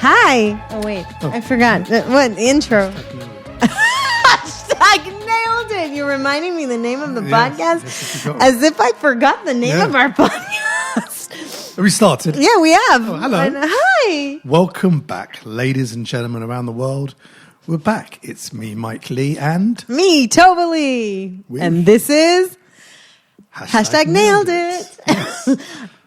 Hi. Oh, wait. I forgot. What? Intro. Hashtag nailed it. You're reminding me the name of the podcast as if I forgot the name of our podcast. Have we started? Yeah, we have. Oh, hello. And, hi. Welcome back, ladies and gentlemen around the world. We're back. It's me, Mike Lee, and... me, Tova Lee. And this is... Hashtag nailed it.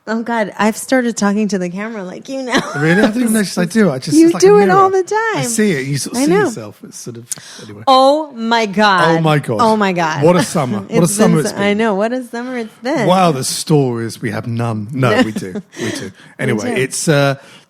Oh, God. I've started talking to the camera like you now. Really? I didn't even notice I do. You do it all the time. I see it. You sort of see yourself. It's sort of... Anyway. Oh, my God. Oh, my God. Oh, my God. What a summer. What a summer it's been. I know. What a summer it's been. Wow, the stories. We have none. No, we do. We do. Anyway, it's...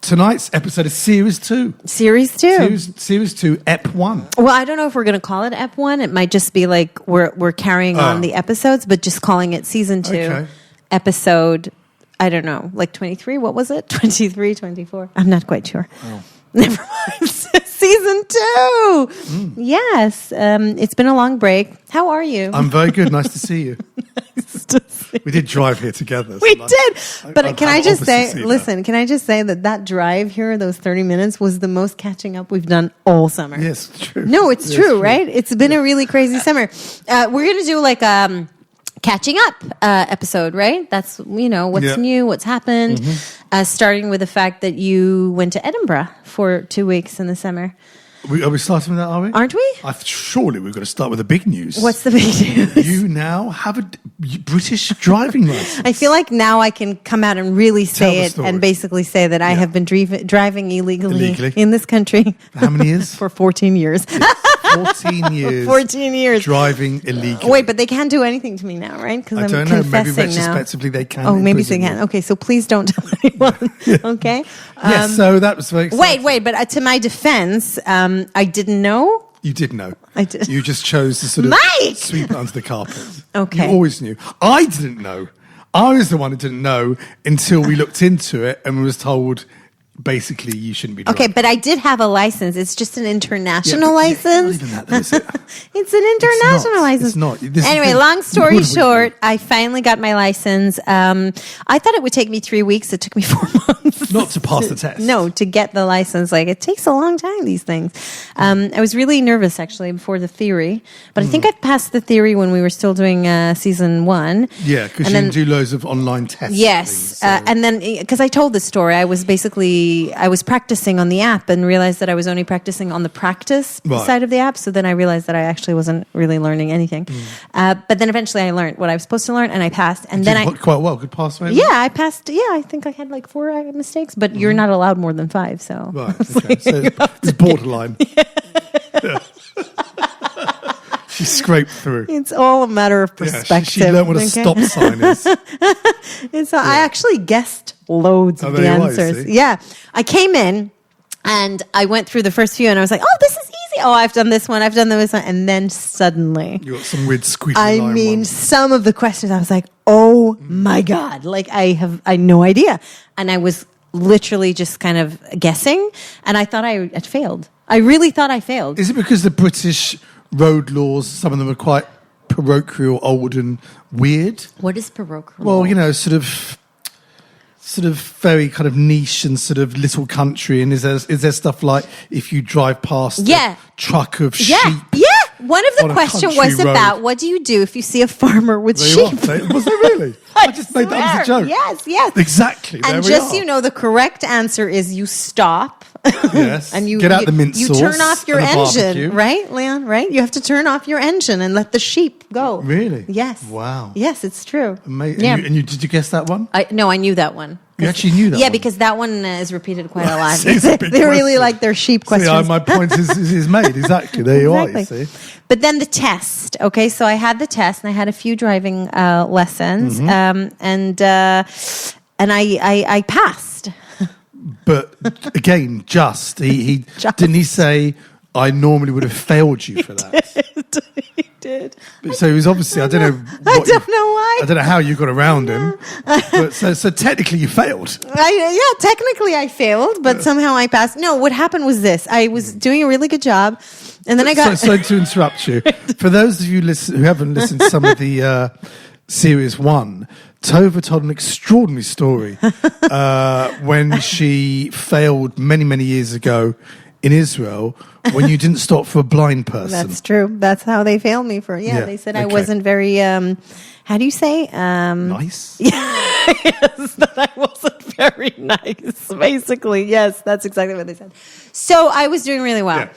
tonight's episode is Series 2. Series 2. Series 2, Ep 1. Well, I don't know if we're going to call it Ep 1. It might just be like we're carrying on the episodes, but just calling it Season 2, Episode, I don't know, like 23. What was it? 23, 24? I'm not quite sure. Oh. Never mind. Season 2. Yes. It's been a long break. How are you? I'm very good. Nice to see you. Nice to see we did drive here together. We did. But can I just say, listen, can I just say that drive here, those 30 minutes, was the most catching up we've done all summer. Yes, true. No, it's true, right? It's been a really crazy summer. We're going to do like catching up episode, right? That's, what's new, what's happened, starting with the fact that you went to Edinburgh for 2 weeks in the summer. Are we starting with that, are we? Aren't we? Surely we've got to start with the big news. What's the big news? You now have a British driving license. I feel like now I can come out and really say it and basically say that I have been driving illegally in this country. How many years? For 14 years. Yes. 14 years. 14 years. Driving illegally. Wait, but they can't do anything to me now, right? Because I'm don't know. Maybe confessing now. Retrospectively they can. Oh, maybe they can. Okay, so please don't tell anyone. Okay? Yes, so that was very exciting. Wait, but to my defense, I didn't know. You did know. I did. You just chose to sort of Mike! sweep it under the carpet. Okay. You always knew. I didn't know. I was the one who didn't know until we looked into it and was told... basically, you shouldn't be driving. Okay, but I did have a license. It's just an international license. Not even that, though, is it? It's an international license. It's not. Anyway, long story short, I finally got my license. I thought it would take me 3 weeks. It took me 4 months. Not to pass the test. No, to get the license. Like, it takes a long time, these things. I was really nervous, actually, before the theory. But I think I passed the theory when we were still doing season 1. Yeah, because you can do loads of online tests. Yes. And then, because I told this story, I was practicing on the app and realized that I was only practicing on the practice side of the app. So then I realized that I actually wasn't really learning anything. But then eventually I learned what I was supposed to learn and I passed. And then quite well. Good pass rate? Yeah, I passed. Yeah, I think I had like 4 mistakes, but you're not allowed more than 5. So, right. Okay. So it's borderline. Yeah. She scraped through. It's all a matter of perspective. She learned what a stop sign is. I actually guessed loads of the answers. Yeah. I came in and I went through the first few and I was like, oh, this is easy. Oh, I've done this one. I've done this one. And then suddenly... you got some weird squeaky line some of the questions, I was like, oh my God. Like, I had no idea. And I was literally just kind of guessing. And I thought I had failed. I really thought I failed. Is it because the British... road laws, some of them are quite parochial, old and weird? What is parochial? Well, sort of very kind of niche and sort of little country. And is there stuff like if you drive past a truck of sheep? Yeah. One of the questions was about what do you do if you see a farmer with sheep? Was it really? I just made that as a joke. Yes. Exactly. And the correct answer is you stop. Yes. And you get out the mint sauce. You turn off your engine, right, Leon? Right? You have to turn off your engine and let the sheep go. Really? Yes. Wow. Yes, it's true. Amazing. Yeah. And did you guess that one? No, I knew that one. You actually knew that one? Yeah, because that one is repeated quite a lot. They really like their sheep questions. My point is made. Exactly. There you are, you see. But then the test. Okay, so I had the test and I had a few driving lessons. And I passed. But again, he didn't he say, I normally would have failed you for that? He did. So he was obviously, I don't know why. I don't know how you got around him. But so technically you failed. Technically I failed, but somehow I passed. No, what happened was this. I was doing a really good job. And then I got... So to interrupt you, for those of you who haven't listened to some of the Series 1, Tova told an extraordinary story when she failed many, many years ago in Israel when you didn't stop for a blind person. That's true. That's how they failed me for. Yeah, they said I wasn't very, how do you say? Nice? Yes, that I wasn't very nice, basically. Yes, that's exactly what they said. So I was doing really well. Yeah.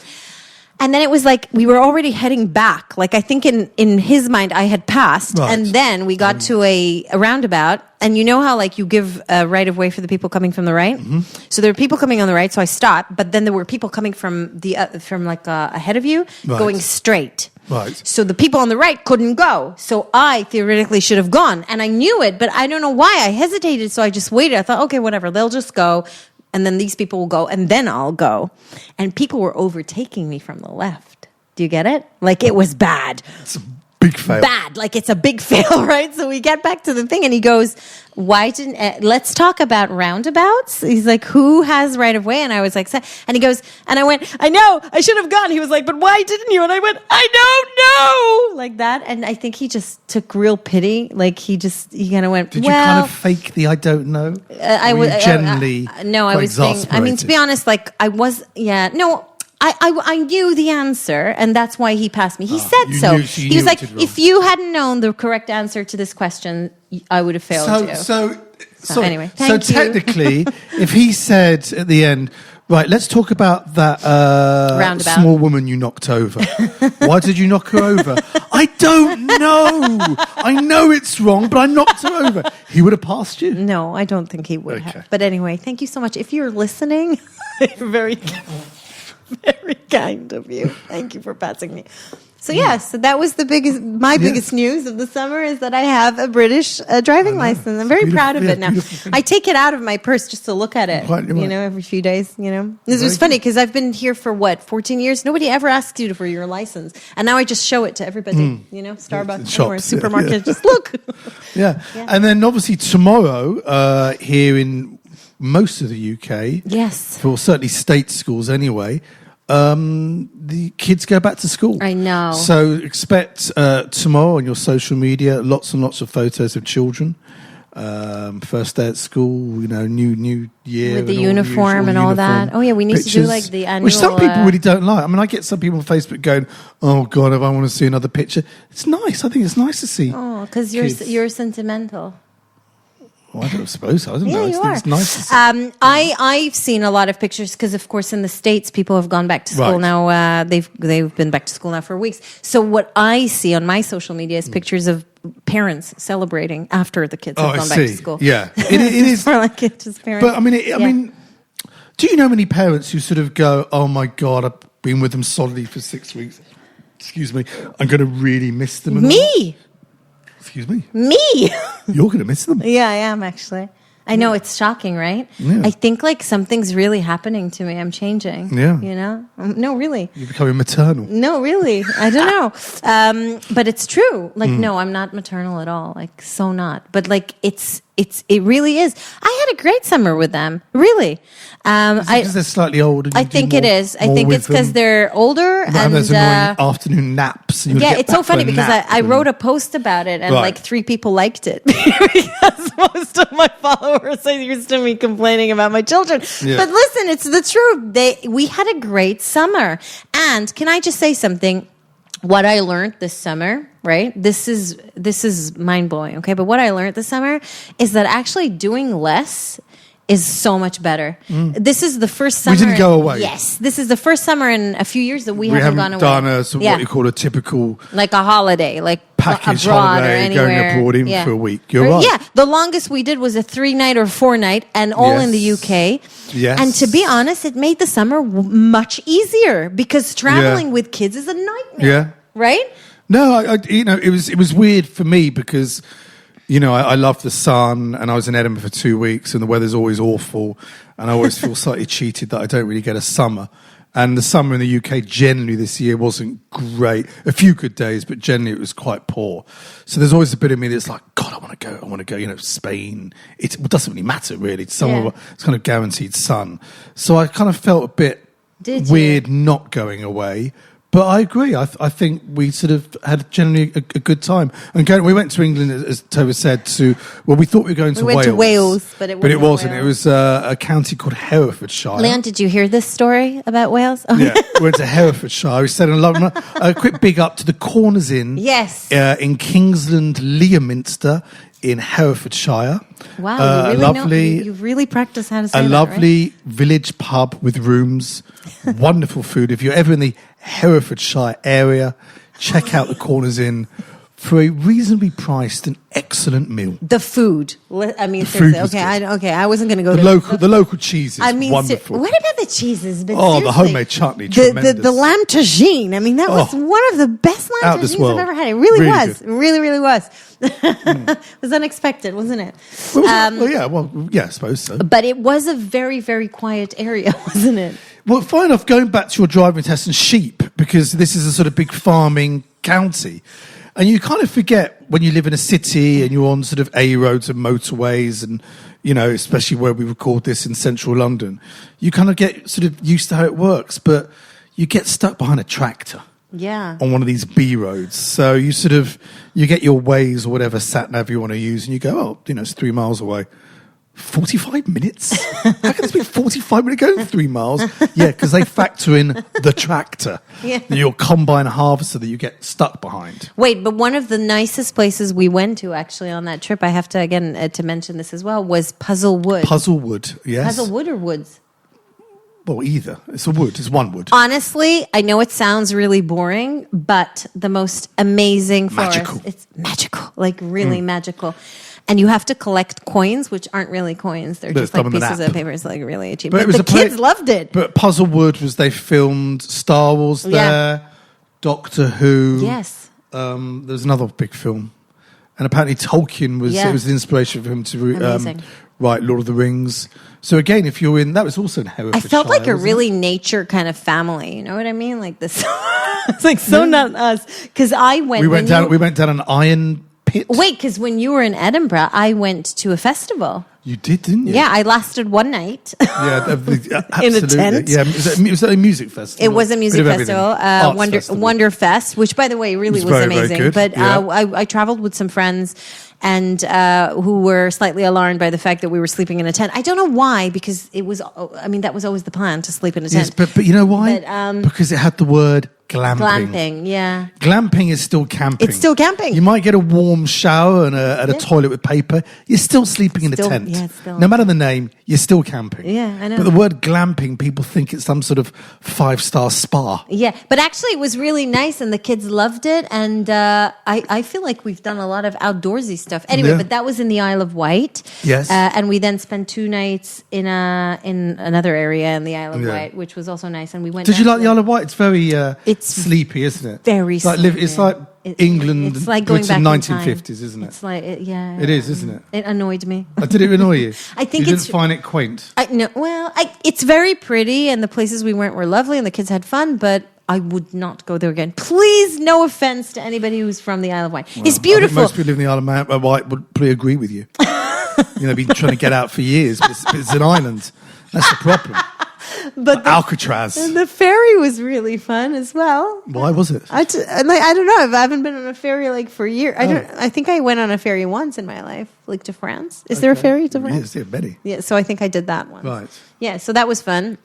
And then it was like we were already heading back. Like I think in his mind I had passed. Right. And then we got to a roundabout. And you know how like you give a right of way for the people coming from the right? Mm-hmm. So there were people coming on the right, so I stopped. But then there were people coming from ahead of you going straight. Right. So the people on the right couldn't go. So I theoretically should have gone. And I knew it, but I don't know why. I hesitated, so I just waited. I thought, okay, whatever, they'll just go. And then these people will go, and then I'll go. And people were overtaking me from the left. Do you get it? Like, it was bad. It's a big fail. Bad. Like, it's a big fail, right? So we get back to the thing, and he goes, let's talk about roundabouts. He's like, who has right of way? And I was like, and he goes, and I went, I know, I should have gone. He was like, but why didn't you? And I went, I don't know. Like that. And I think he just took real pity. Like, he kind of went, Did you kind of fake the I don't know? I was generally no, I was saying, I mean, to be honest, like, I was, I knew the answer, and that's why he passed me. He said so. He was like, if you hadn't known the correct answer to this question, I would have failed you. So anyway, so technically, if he said at the end, right, let's talk about that small woman you knocked over. Why did you knock her over? I don't know. I know it's wrong, but I knocked her over. He would have passed you. No, I don't think he would have. But anyway, thank you so much. If you're listening, you're very kind of you. Thank you for passing me. So so that was my biggest news of the summer is that I have a British driving license. I'm very proud of it now. I take it out of my purse just to look at it, every few days, This was funny because I've been here for 14 years? Nobody ever asks you for your license. And now I just show it to everybody, Starbucks, anywhere, supermarket, just look. Yeah. And then obviously tomorrow here in most of the UK, yes, for certainly state schools anyway, the kids go back to school. I know. So expect tomorrow on your social media lots and lots of photos of children. First day at school, new year with the uniform and all that. Oh yeah, we need pictures, to do like the annual. Which some people really don't like. I mean, I get some people on Facebook going, "Oh God, if I want to see another picture." It's nice. I think it's nice to see. Oh, because you're sentimental. Well, I don't suppose so. I don't know. I think it's nice to see. I've seen a lot of pictures because, of course, in the States, people have gone back to school now. They've been back to school now for weeks. So what I see on my social media is pictures of parents celebrating after the kids have gone back to school. Yeah, it is more like it just parents. But I mean, do you know many parents who sort of go, "Oh my God, I've been with them solidly for 6 weeks. Excuse me, I'm going to really miss them." Me. Excuse me? Me! You're going to miss them. Yeah, I am, actually. I know, it's shocking, right? Yeah. I think, like, something's really happening to me. I'm changing. Yeah. No, really. You're becoming maternal. No, really. I don't know. But it's true. Like, no, I'm not maternal at all. Like, so not. But, like, it really is. I had a great summer with them. Really. Because they're slightly older. I think it is. I think it's because they're older. And there's annoying afternoon naps. It's so funny because I wrote a post about it and like 3 people liked it. Because most of my followers are used to me complaining about my children. Yeah. But listen, it's the truth. We had a great summer. And can I just say something? What I learned this summer, right? This is mind-blowing, okay? But what I learned this summer is that actually doing less is so much better. This is the first summer. We didn't go away. Yes. This is the first summer in a few years that we haven't gone away. Done what you call a typical... Like a holiday, like package abroad holiday, or anywhere. Going abroad even for a week. You're right. Yeah. The longest we did was a 3-night or 4-night and all in the UK. Yes. And to be honest, it made the summer much easier because traveling with kids is a nightmare. Yeah. Right? No, it was weird for me because... I love the sun, and I was in Edinburgh for 2 weeks, and the weather's always awful, and I always feel slightly cheated that I don't really get a summer. And the summer in the UK generally this year wasn't great. A few good days, but generally it was quite poor. So there's always a bit of me that's like, God, I want to go, Spain. It doesn't really matter, really. It's kind of guaranteed sun. So I kind of felt a bit weird not going away. But I agree. I think we sort of had generally a good time. And we went to England, as Tova said, we thought we were going to Wales. We went to Wales, but it wasn't. It was a county called Herefordshire. Leon, did you hear this story about Wales? Oh. Yeah, we went to Herefordshire. We stayed in London. A quick big up to the Corners Inn. Yes. In Kingsland, Leominster, in Herefordshire. Wow, you really practice how to say that, lovely village pub with rooms, wonderful food. If you're ever in the Herefordshire area, check out the Corners Inn for a reasonably priced and excellent meal. The food. I mean, seriously. I wasn't going to go to the local cheese is wonderful. What about the cheeses? But the homemade chutney, tremendous. The lamb tagine. I mean, that was one of the best lamb tagines I've ever had. It really was. It really, really was. It was unexpected, wasn't it? I suppose so. But it was a very, very quiet area, wasn't it? Well, fine enough, going back to your driving test and sheep, because this is a sort of big farming county. And you kind of forget when you live in a city and you're on sort of A roads and motorways and, especially where we record this in central London, you kind of get sort of used to how it works, but you get stuck behind a tractor. Yeah. On one of these B roads. So you get your Waze or whatever sat nav you want to use and you go, it's 3 miles away. 45 minutes? How can this be 45 minutes going 3 miles? Yeah, because they factor in the tractor, your combine harvester that you get stuck behind. Wait, but one of the nicest places we went to actually on that trip, I have to again to mention this as well, was Puzzlewood. Puzzlewood, yes. Puzzlewood or Woods? Well, either. It's a wood. It's one wood. Honestly, I know it sounds really boring, but the most amazing forest. Magical. It's magical, like really magical. And you have to collect coins, which aren't really coins. They're just like pieces of paper. It's like really cheap. But the kids loved it. But Puzzlewood they filmed Star Wars there, Doctor Who. Yes. There's another big film. And apparently Tolkien it was the inspiration for him to write Lord of the Rings. So again, if you're that was also in Herefordshire. I felt like a really nature kind of family. You know what I mean? Like this. It's like so not us. Because I went. We went down an iron pit. Wait, because when you were in Edinburgh, I went to a festival. You did, didn't you? Yeah, I lasted one night. Absolutely. In a tent. Yeah, was that a music festival? It was a music festival, Wonder Fest, which, by the way, really was amazing. Very good. But I traveled with some friends and who were slightly alarmed by the fact that we were sleeping in a tent. I don't know why, because that was always the plan, to sleep in a tent. Yes, but you know why? Because it had the word glamping. Glamping, yeah. Glamping is still camping. It's still camping. You might get a warm shower and a toilet with paper. You're still sleeping in a tent. Yeah, no matter the name, you're still camping. Yeah, I know. But the word glamping, people think it's some sort of 5-star spa. Yeah, but actually it was really nice and the kids loved it. And I feel like we've done a lot of outdoorsy stuff. Anyway, but that was in the Isle of Wight. Yes. And we then spent 2 nights in another area in the Isle of Wight, which was also nice. And we went. Did you like the Isle of Wight? It's very it's sleepy, isn't it? Very sleepy. It's like England. It's like going back in 1950s, isn't it? It's like yeah. It is, isn't it? It annoyed me. Did it annoy you? I think you didn't find it quaint. It's very pretty, and the places we went were lovely, and the kids had fun, but I would not go there again. Please, no offense to anybody who's from the Isle of Wight. Well, it's beautiful. Most people living in the Isle of Wight would probably agree with you. Been trying to get out for years, but it's an island. That's the problem. But Alcatraz. And the ferry was really fun as well. Why was it? I don't know. I haven't been on a ferry for years. I think I went on a ferry once in my life, to France. Is there a ferry to France? Yes, there are many. Yeah, so I think I did that once. Right. Yeah, so that was fun.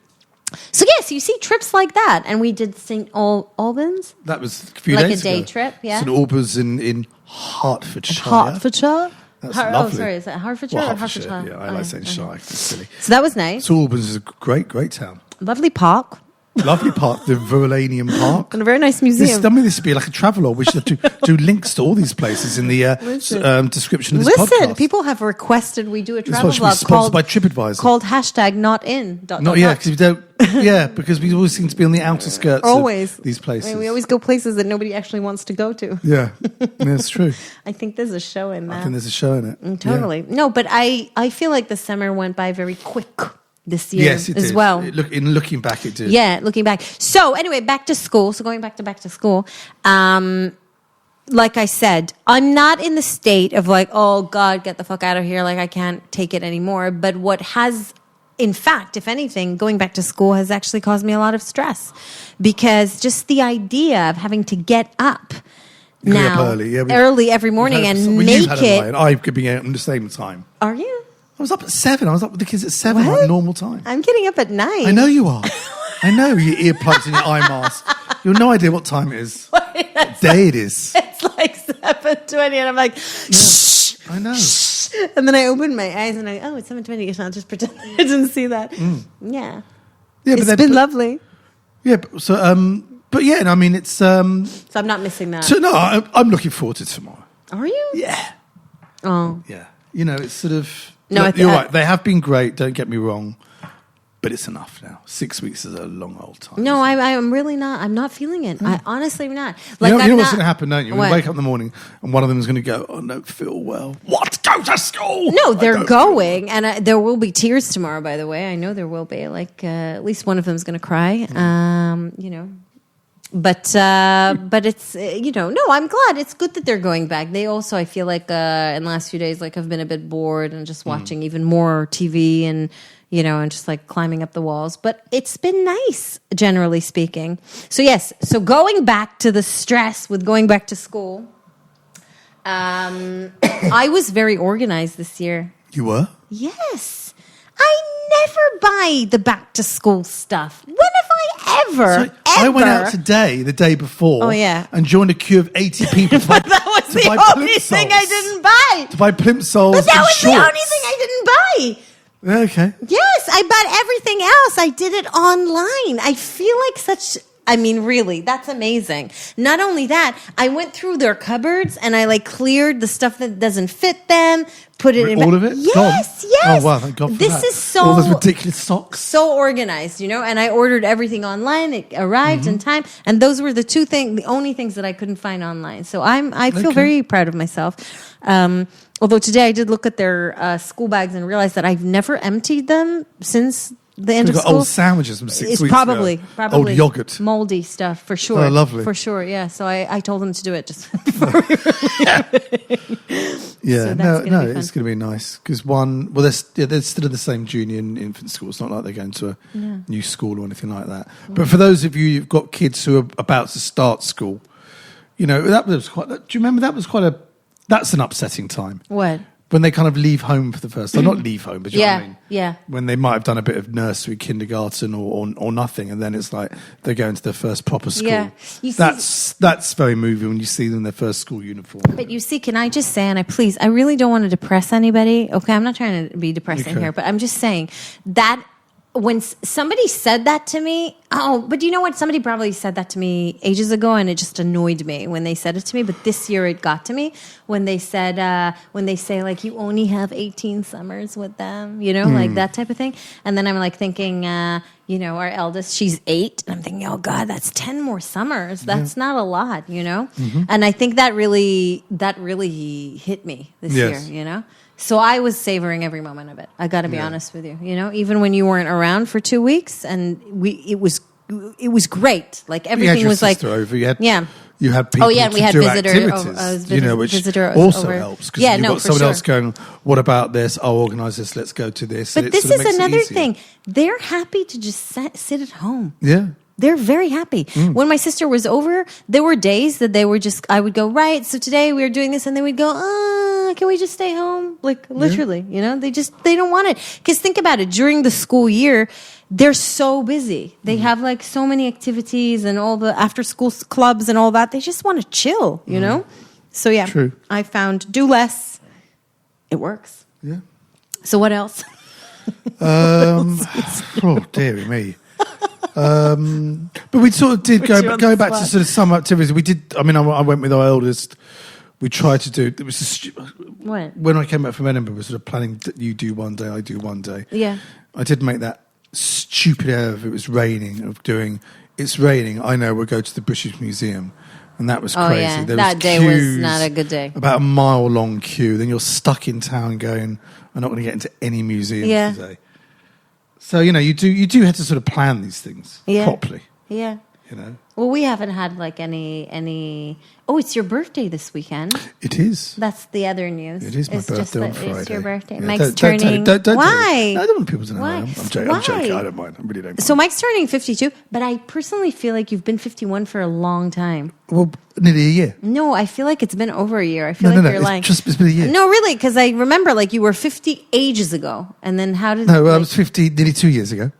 So yes, you see trips like that, and we did St. Albans. That was a few days ago. Like a day trip, yeah. St. Albans in Hertfordshire. Hertfordshire? That's lovely. Oh, sorry, is that Hertfordshire or Hertfordshire? Yeah, I like saying Shire. It's silly. So that was nice. St. Albans is a great, great town. Lovely park. Lovely park, the Verulanium Park. And a very nice museum. This would be like a travelogue. We should do links to all these places in the description of this podcast. Listen, people have requested we do a travel vlog sponsored by TripAdvisor. Called #NotIn. Not yet, because we don't. Yeah, because we always seem to be on the outer skirts of these places. I mean, we always go places that nobody actually wants to go to. Yeah, that's true. I think there's a show in that. I think there's a show in it. Totally. Yeah. No, but I feel like the summer went by very quick this year as well. In looking back, it did. Yeah, looking back. So anyway, back to school. So going back to school, like I said, I'm not in the state of oh God, get the fuck out of here. I can't take it anymore. But what has in fact, if anything, going back to school has actually caused me a lot of stress because just the idea of having to get up now early every morning and make it. I could be out at the same time. Are you? I was up at 7. I was up with the kids at 7, like normal time. I'm getting up at 9. I know you are. I know, your earplugs and your eye mask. You have no idea what time it is. What day it is. It's like 7:20 and I'm like, shh. I know. Shh. And then I open my eyes and it's 7:20 and I'll just pretend I didn't see that. Yeah. It's been lovely. Yeah, but yeah, I mean, it's... so I'm not missing that. So no, I'm looking forward to tomorrow. Are you? Yeah. Oh. Yeah. You know, it's sort of... No, you're right. They have been great, don't get me wrong. But it's enough now. 6 weeks is a long old time. No, I'm really not. I'm not feeling it. I honestly am not. Like, you know what's going to happen, don't you? When you wake up in the morning and one of them is going to go, I don't feel well. What? Go to school? No, they're going. And there will be tears tomorrow, by the way. I know there will be. Like, at least one of them is going to cry. You know. But it's, no, I'm glad. It's good that they're going back. They also, I feel like in the last few days, like I've been a bit bored and just watching even more TV and, and just like climbing up the walls. But it's been nice, generally speaking. So yes, so going back to the stress with going back to school, I was very organized this year. You were? Yes. I never buy the back to school stuff. When have I ever? I went out today, the day before, and joined a queue of 80 people. But that was the only thing I didn't buy. To buy plimsolls. But that was the only thing I didn't buy. Okay. Yes, I bought everything else. I did it online. I feel like really, that's amazing. Not only that, I went through their cupboards and I cleared the stuff that doesn't fit them, put it in. All of it? Yes, gone? yes. Oh, wow, thank God for this that. Is so... All those ridiculous socks. So organized, and I ordered everything online. It arrived in time. And those were the only things that I couldn't find online. So I feel very proud of myself. Although today I did look at their school bags and realized that I've never emptied them since the end of school. Old sandwiches from 6 weeks probably ago. Old yogurt. Moldy stuff, for sure. Oh, lovely. For sure, yeah. So I told them to do it just before we were leaving. Yeah, so it's going to be nice. Because they're still in the same junior and infant school. It's not like they're going to a new school or anything like that. But for those of you who've got kids who are about to start school, that was quite... Do you remember that was that's an upsetting time. What? When they kind of leave home for the first time. Not leave home, but you know what I mean? Yeah. When they might have done a bit of nursery, kindergarten or nothing, and then it's like they're going to their first proper school. Yeah. That's very moving when you see them in their first school uniform. But you see, can I just say, and I really don't want to depress anybody. Okay, I'm not trying to be depressing here, but I'm just saying that when somebody said that to me, but you know what? Somebody probably said that to me ages ago, and it just annoyed me when they said it to me. But this year it got to me when they said, when they say you only have 18 summers with them, like that type of thing. And then I'm thinking, our eldest, she's 8, and I'm thinking, oh God, that's 10 more summers. That's not a lot, And I think that really hit me this year, So I was savoring every moment of it. I got to be honest with you. Even when you weren't around for 2 weeks, and it was great. Everything was over. You had people and we had activities, which also helps because you've got someone else going, what about this? I'll organise this. Let's go to this. But this is another thing. They're happy to just sit at home. Yeah. They're very happy. When my sister was over, there were days that they were I would go, right, so today we're doing this, and they would go, can we just stay home? Literally, they don't want it. Because think about it, during the school year, they're so busy. They have so many activities and all the after school clubs and all that. They just want to chill, So yeah, true. I found do less. It works. Yeah. So what else? Oh, dearie me. But we sort of did go back to sort of some activities. We did. I mean, I went with our eldest. We tried to do. It was what? When I came back from Edinburgh, we were sort of planning that you do one day, I do one day. Yeah. I did make that stupid error if it was raining of doing. It's raining. I know. We'll go to the British Museum. And that was crazy. Yeah. There that day was not a good day. About a mile-long queue. Then you're stuck in town going, I'm not going to get into any museum today. So, you do have to sort of plan these things properly. Yeah. Well, we haven't had like any. Oh, it's your birthday this weekend. It is. That's the other news. It is my birthday on Friday. It's your birthday. Yeah, Mike's turning. Don't Why? I don't want people to know. Why? I'm joking. I'm joking. I don't mind. I really don't mind. So Mike's turning 52, but I personally feel like you've been 51 for a long time. Well, nearly a year. No, I feel like it's been over a year. I feel like you're lying. It's been a year. No, really, because I remember like you were 50 ages ago, and then how did? No, I was 50 nearly 2 years ago.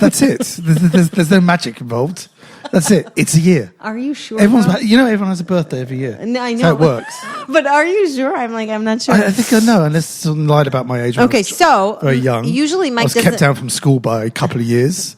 That's it. There's no magic involved. That's it. It's a year. Are you sure? Everyone has a birthday every year. No, I know. That's how it works. But are you sure? I'm not sure. I think I know, unless someone lied about my age. Okay, so very young. Usually Mike I was kept down from school by a couple of years.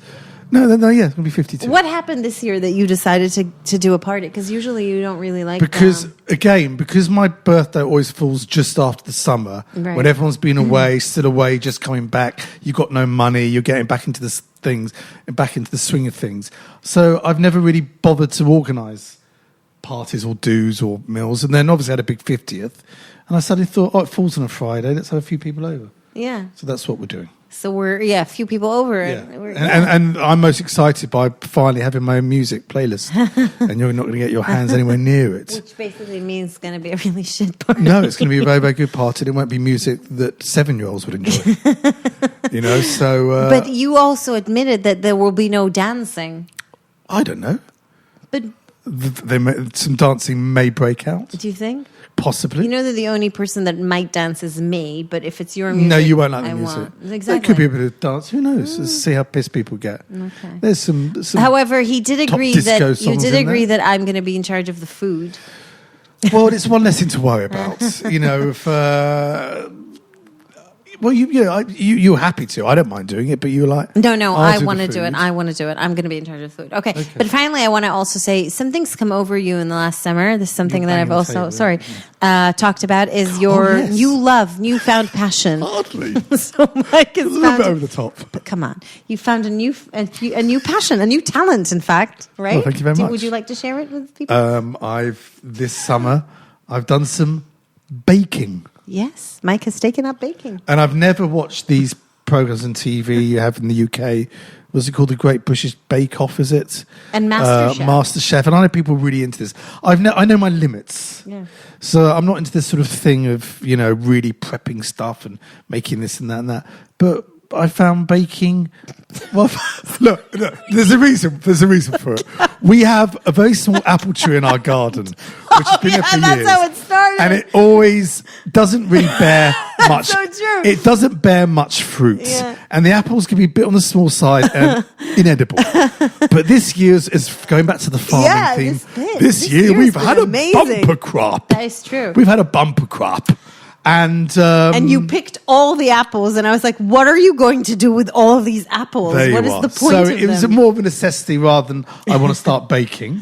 No, yeah, it's going to be 52. What happened this year that you decided to do a party? Because usually you don't really like because my birthday always falls just after the summer, right, when everyone's been away, still away, just coming back. You've got no money. You're getting back into the things, back into the swing of things. So I've never really bothered to organise parties or do's or meals. And then obviously I had a big 50th. And I suddenly thought, it falls on a Friday. Let's have a few people over. Yeah. So that's what we're doing. So we're a few people over. Yeah. And I'm most excited by finally having my own music playlist. And you're not going to get your hands anywhere near it. Which basically means it's going to be a really shit party. No, it's going to be a very, very good party. It won't be music that 7-year-olds would enjoy. So... but you also admitted that there will be no dancing. I don't know. But... some dancing may break out. Do you think? Possibly. You know that the only person that might dance is me, but if it's your music, no, you won't like the music. Exactly. There could be a bit of dance. Who knows? Let's see how pissed people get. Okay. There's some However, he did agree that you did agree there. that I'm going to be in charge of the food. Well, it's one less thing to worry about. If well, you're happy to. I don't mind doing it, but you're like, no, I want to do it. I want to do it. I'm going to be in charge of food. Okay. But finally, I want to also say something's come over you in the last summer. This is something that I've also talked about is your newfound passion. Hardly. So Mike has a little bit over the top. But come on, you found a new passion, a new talent. In fact, right? Well, thank you very much. Would you like to share it with people? This summer I've done some baking. Yes, Mike has taken up baking. And I've never watched these programs on TV you have in the UK. What's it called? The Great British Bake Off, is it? And MasterChef. MasterChef. And I know people really into this. I know my limits. Yeah. So I'm not into this sort of thing of, really prepping stuff and making this and that and that. But I found baking... Well, look, there's a reason for it. We have a very small apple tree in our garden, which has been there for years. That's how it started. And it always doesn't really bear much. So true. It doesn't bear much fruit. Yeah. And the apples can be a bit on the small side and inedible. But this year's is going back to the farming theme. This year we've had a bumper crop. That is true. We've had a bumper crop. And you picked all the apples, and I was like, "What are you going to do with all of these apples? What is the point so of them?" it was more of a necessity rather than I want to start baking.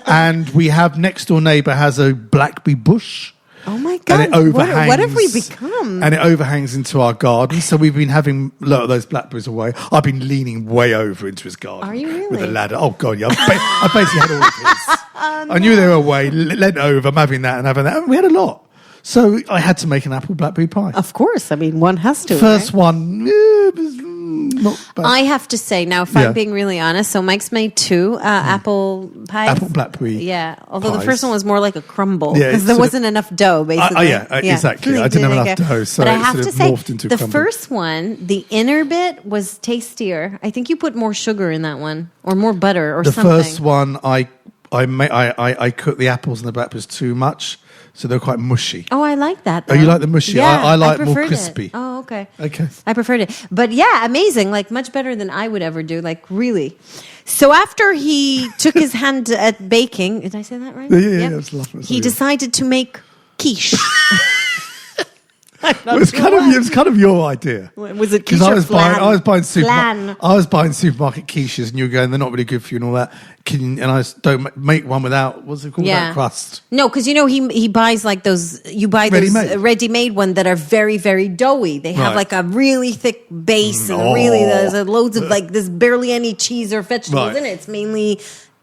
And we have next door neighbour has a blackberry bush. Oh my God! And it overhangs. What have we become? And it overhangs into our garden. So we've been having a lot of those blackberries away. I've been leaning way over into his garden. Are you really? With a ladder. Oh God, yeah. I basically had all of his. I knew they were away. Leant over. I'm having that and having that. And we had a lot. So I had to make an apple blackberry pie. Of course. I mean, one has to. First right? one, was not bad. I have to say, now, if I'm being really honest, so Mike's made 2 apple pies. Apple blackberry. Yeah. Although pies. the first one was more like a crumble. Because there wasn't enough dough, basically. Exactly. I didn't have enough dough. So but I it have sort to of say, morphed into the crumble. first one, the inner bit was tastier. I think you put more sugar in that one, or more butter, or something. The first one, I cooked the apples and the blackberries too much. So they're quite mushy. Oh, I like that. Though. Oh, you like the mushy? Yeah, I like more crispy. Oh, okay. Okay. I preferred it. But yeah, amazing. Like much better than I would ever do. Like really. So after he took his hand at baking, did I say that right? Yeah. That's lovely. He decided to make quiche. It was kind of your idea. Was it quiche or flan? I was buying supermarket quiches, and you were going, they're not really good for you and all that. And I don't make one without, what's it called, that crust? No, because he buys like those, you buy those ready-made ones that are very, very doughy. They have like a really thick base and there's loads of like, there's barely any cheese or vegetables in it.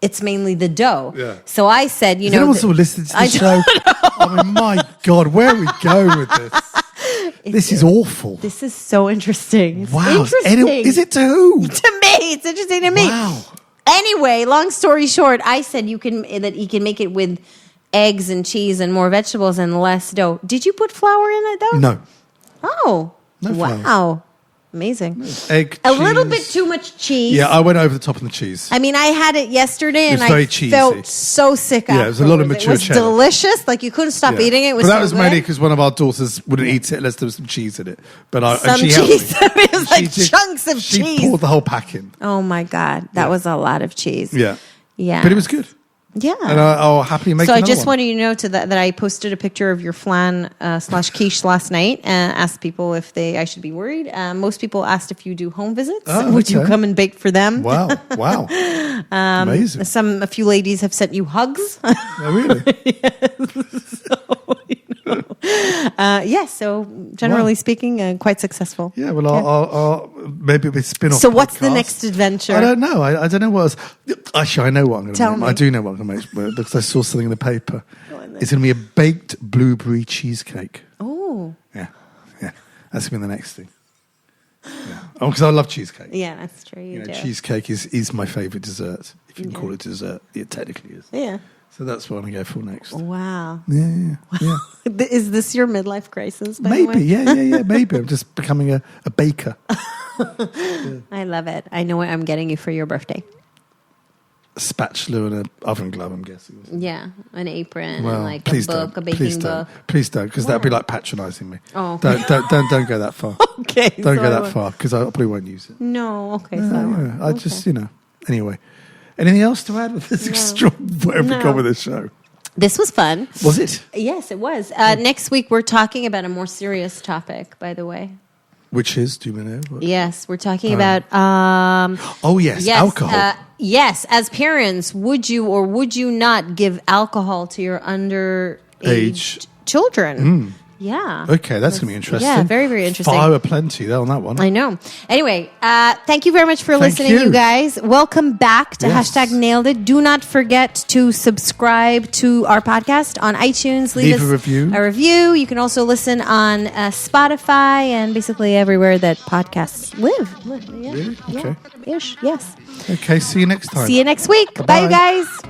It's mainly the dough. Yeah. So I said, Is anyone still listening to the show? I mean, my God, where are we going with this? This is awful. This is so interesting. It's wow. interesting. Is it to who? To me. It's interesting to me. Wow. Anyway, long story short, I said you can make it with eggs and cheese and more vegetables and less dough. Did you put flour in it though? No. Oh, no flour. Wow. Amazing. Egg, a cheese. little bit too much cheese. Yeah, I went over the top on the cheese. I mean, I had it yesterday and very I cheesy. felt so sick afterwards. Yeah, it was a lot of mature cheddar. It was delicious. Like, you couldn't stop eating it. It was but that so was good. mainly because one of our daughters wouldn't eat it unless there was some cheese in it. But and she cheese. helped me. It was like chunks of she cheese. She poured the whole pack in. Oh, my God. That was a lot of cheese. Yeah. Yeah. But it was good. Yeah. And I'll happily make So another I just one. wanted you to know that I posted a picture of your flan / quiche last night and asked people if I should be worried. Most people asked if you do home visits. Would you come and bake for them? Wow. Amazing. A few ladies have sent you hugs. Oh, really? So generally speaking, quite successful. Yeah, well, I'll maybe it'll be a spin-off. So what's podcast. the next adventure? I don't know. I don't know what else. Actually, I know what I'm going to make. Tell me. I do know what I'm going to make because I saw something in the paper. It's going to be a baked blueberry cheesecake. Oh. Yeah. That's going to be the next thing. Yeah. Oh, because I love cheesecake. Yeah, that's true. You do. Cheesecake is my favourite dessert. If you can call it dessert, it technically is. Yeah. So that's what I'm going to go for next. Wow. Yeah. Is this your midlife crisis? By Maybe, the way? yeah. Maybe I'm just becoming a baker. I love it. I know what I'm getting you for your birthday. A spatula and an oven glove, I'm guessing. Yeah, an apron Well, and like please a book, don't. a baking book. Please don't, because that'd be like patronising me. Oh, don't go that far. Okay, don't go that far because I probably won't use it. No, okay. I just anyway. Anything else to add with this where we go with this show? This was fun. Was it? Yes, it was. Next week we're talking about a more serious topic. By the way. Which is, do we know? What? Yes, we're talking about. Alcohol. Yes, as parents, would you or would you not give alcohol to your underage children? Yeah. Okay, that's going to be interesting. Yeah, very, very interesting. Fire plenty on that one. I know. Anyway, thank you very much for listening, you guys. Welcome back to #Nailed It. Do not forget to subscribe to our podcast on iTunes. Leave us a review. You can also listen on Spotify and basically everywhere that podcasts live. Really? Okay. Ish. Yes. Okay, see you next time. See you next week. Bye-bye. Bye, you guys.